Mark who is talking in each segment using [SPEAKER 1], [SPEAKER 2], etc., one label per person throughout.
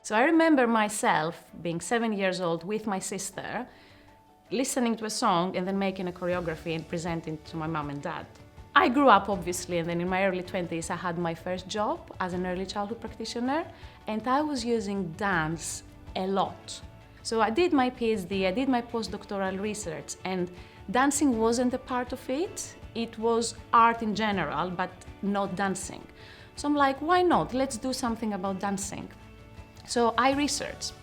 [SPEAKER 1] So I remember myself being 7 years old with my sister, listening to a song and then making a choreography and presenting to my mom and dad. I grew up obviously, and then in my early 20s I had my first job as an early childhood practitioner, and I was using dance a lot. So I did my PhD, I did my postdoctoral research, and dancing wasn't a part of it. It was art in general, but not dancing. So I'm like, why not? Let's do something about dancing. So I researched,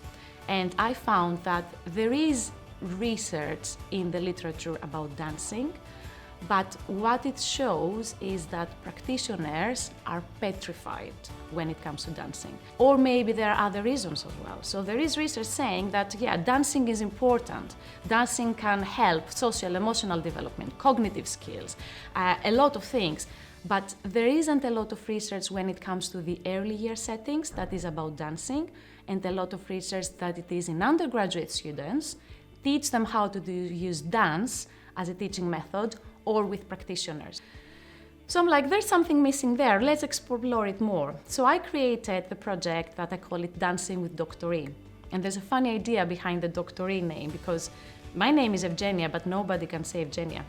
[SPEAKER 1] and I found that there is research in the literature about dancing, but what it shows is that practitioners are petrified when it comes to dancing. Or maybe there are other reasons as well. So there is research saying that, yeah, dancing is important. Dancing can help social, emotional development, cognitive skills, a lot of things. But there isn't a lot of research when it comes to the early year settings that is about dancing, and a lot of research that it is in undergraduate students, teach them how to use dance as a teaching method or with practitioners. So I'm like, there's something missing there, let's explore it more. So I created the project that I call it Dancing with Dr. E. And there's a funny idea behind the Dr. E name, because my name is Evgenia, but nobody can say Evgenia.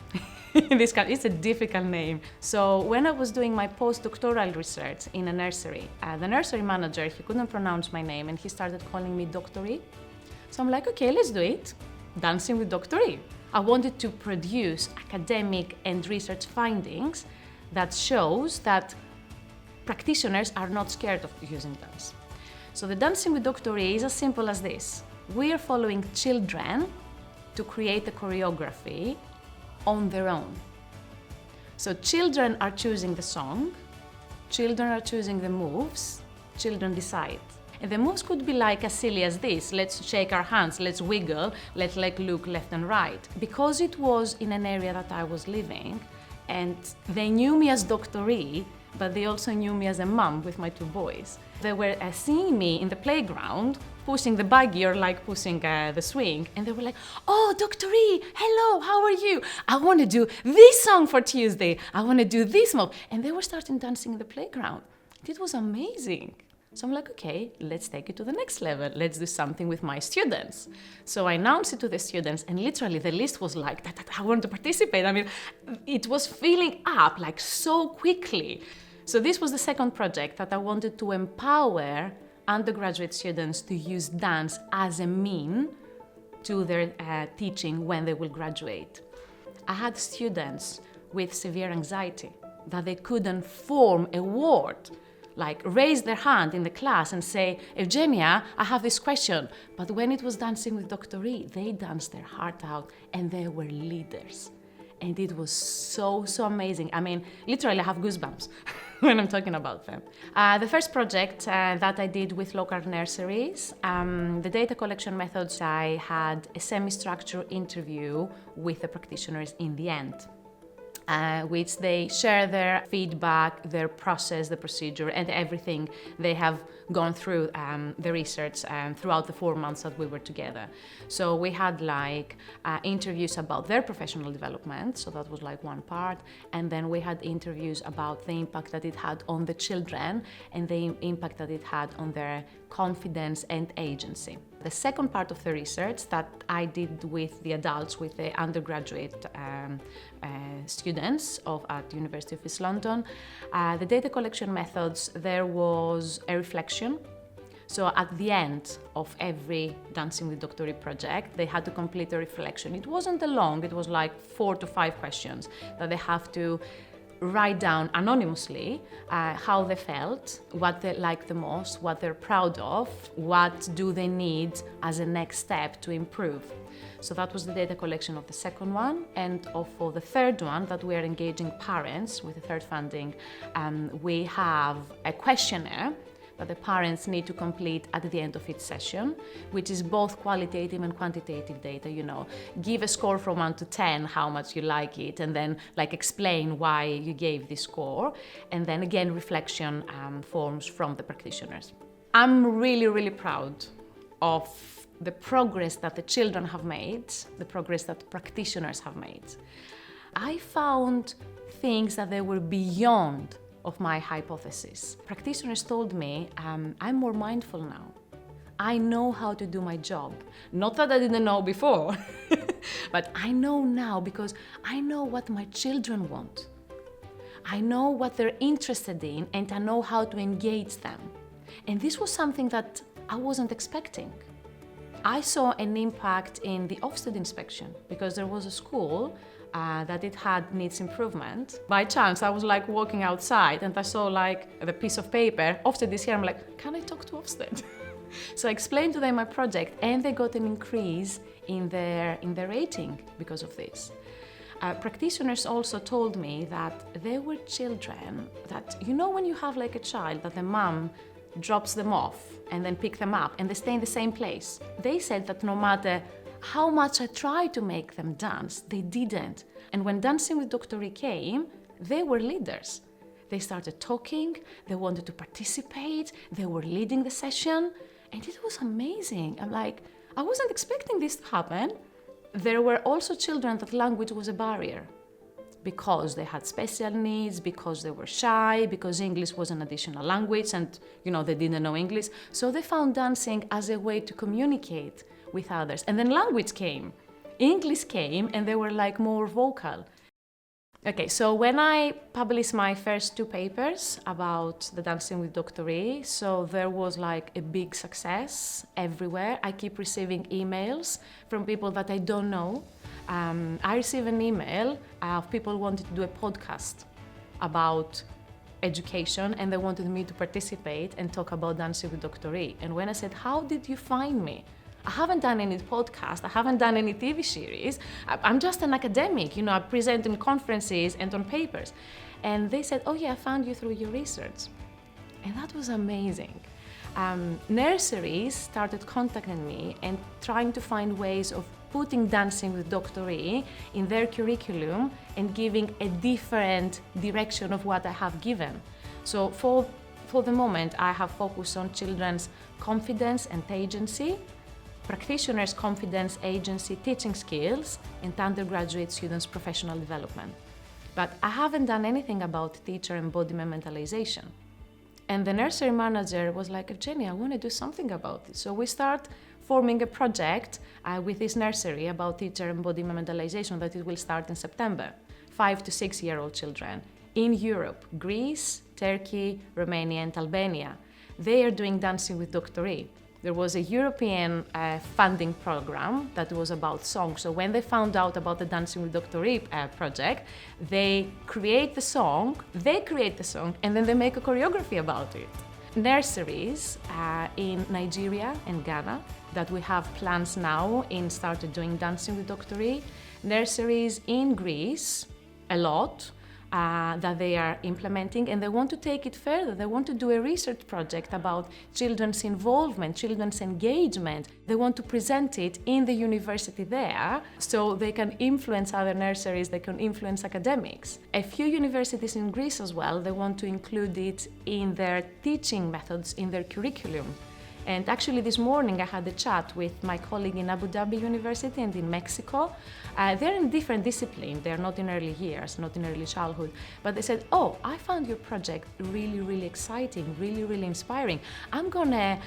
[SPEAKER 1] It's a difficult name. So when I was doing my postdoctoral research in a nursery, the nursery manager, he couldn't pronounce my name and he started calling me Dr. E. So I'm like, okay, let's do it. Dancing with Dr. E. I wanted to produce academic and research findings that shows that practitioners are not scared of using dance. So the Dancing with Dr. E is as simple as this. We are following children to create a choreography on their own. So children are choosing the song, children are choosing the moves, children decide. And the moves could be like as silly as this: let's shake our hands, let's wiggle, let's look left and right. Because it was in an area that I was living, and they knew me as Dr. E, but they also knew me as a mom with my two boys. They were seeing me in the playground, pushing the buggy or like pushing the swing, and they were like, oh, Dr. E, hello, how are you? I want to do this song for Tuesday. I want to do this move. And they were starting dancing in the playground. It was amazing. So I'm like, okay, let's take it to the next level. Let's do something with my students. So I announced it to the students, and literally the list was like, I want to participate. I mean, it was filling up like so quickly. So this was the second project that I wanted to empower undergraduate students to use dance as a mean to their teaching when they will graduate. I had students with severe anxiety that they couldn't form a word, like raise their hand in the class and say, Evgenia, I have this question. But when it was Dancing with Dr. E, they danced their heart out and they were leaders. And it was so amazing. I mean, literally I have goosebumps when I'm talking about them. The first project that I did with local nurseries, the data collection methods, I had a semi-structured interview with the practitioners in the end. Which they share their feedback, their process, the procedure, and everything they have gone through the research throughout the 4 months that we were together. So we had like interviews about their professional development, so that was like one part, and then we had interviews about the impact that it had on the children and the impact that it had on their confidence and agency. The second part of the research that I did with the adults, with the undergraduate students at the University of East London, the data collection methods, there was a reflection. So at the end of every Dancing with Dr. E project, they had to complete a reflection. It wasn't long, it was like 4 to 5 questions that they have to write down anonymously how they felt, what they liked the most, what they're proud of, what do they need as a next step to improve. So that was the data collection of the second one. And for the third one, that we are engaging parents with the third funding, we have a questionnaire that the parents need to complete at the end of each session, which is both qualitative and quantitative data, you know. Give a score from 1 to 10, how much you like it, and then like explain why you gave this score, and then again reflection forms from the practitioners. I'm really proud of the progress that the children have made, the progress that practitioners have made. I found things that they were beyond of my hypothesis. Practitioners told me, I'm more mindful now. I know how to do my job. Not that I didn't know before, but I know now because I know what my children want. I know what they're interested in and I know how to engage them. And this was something that I wasn't expecting. I saw an impact in the Ofsted inspection because there was a school that it had needs improvement. By chance, I was like walking outside and I saw like the piece of paper, Ofsted is here. I'm like, can I talk to Ofsted? So I explained to them my project and they got an increase in their rating because of this. Practitioners also told me that there were children that, you know, when you have like a child that the mom drops them off and then pick them up and they stay in the same place. They said that no matter how much I tried to make them dance, they didn't. And when Dancing with Dr. E came, they were leaders. They started talking, they wanted to participate, they were leading the session, and it was amazing. I'm like, I wasn't expecting this to happen. There were also children that language was a barrier because they had special needs, because they were shy, because English was an additional language and, you know, they didn't know English. So they found dancing as a way to communicate with others. And then language came, English came, and they were like more vocal. Okay, so when I published my first 2 papers about the Dancing with Dr. E, so there was like a big success everywhere. I keep receiving emails from people that I don't know. I received an email of people wanting to do a podcast about education and they wanted me to participate and talk about Dancing with Dr. E. And when I said, how did you find me? I haven't done any podcast, I haven't done any TV series. I'm just an academic, you know, I present in conferences and on papers. And they said, oh yeah, I found you through your research. And that was amazing. Nurseries started contacting me and trying to find ways of putting Dancing with Dr. E in their curriculum and giving a different direction of what I have given. So for the moment, I have focused on children's confidence and agency, practitioners' confidence, agency, teaching skills, and undergraduate students' professional development. But I haven't done anything about teacher embodiment mentalization. And the nursery manager was like, Evgenia, I want to do something about this. So we start forming a project with this nursery about teacher embodiment mentalization that it will start in September. 5 to 6-year-old children in Europe, Greece, Turkey, Romania, and Albania. They are doing Dancing with Dr. E. There was a European funding program that was about songs. So when they found out about the Dancing with Dr. E project, they create the song, and then they make a choreography about it. Nurseries in Nigeria and Ghana that we have plans now in started doing Dancing with Dr. E. Nurseries in Greece, a lot. That they are implementing, and they want to take it further. They want to do a research project about children's involvement, children's engagement. They want to present it in the university there so they can influence other nurseries, they can influence academics. A few universities in Greece as well, they want to include it in their teaching methods, in their curriculum. And actually this morning I had a chat with my colleague in Abu Dhabi University and in Mexico. They're in different disciplines, they're not in early years, not in early childhood. But they said, oh, I found your project really, really exciting, really, really inspiring. I'm gonna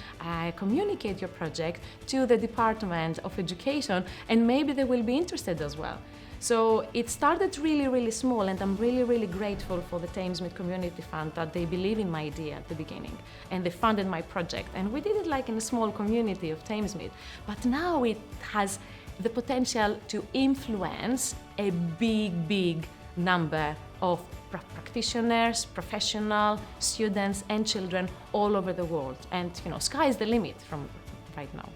[SPEAKER 1] communicate your project to the Department of Education and maybe they will be interested as well. So it started really, really small, and I'm really, really grateful for the Thamesmead Community Fund that they believe in my idea at the beginning, and they funded my project. And we did it like in a small community of Thamesmead, but now it has the potential to influence a big, big number of practitioners, professionals, students, and children all over the world. And you know, sky is the limit from right now.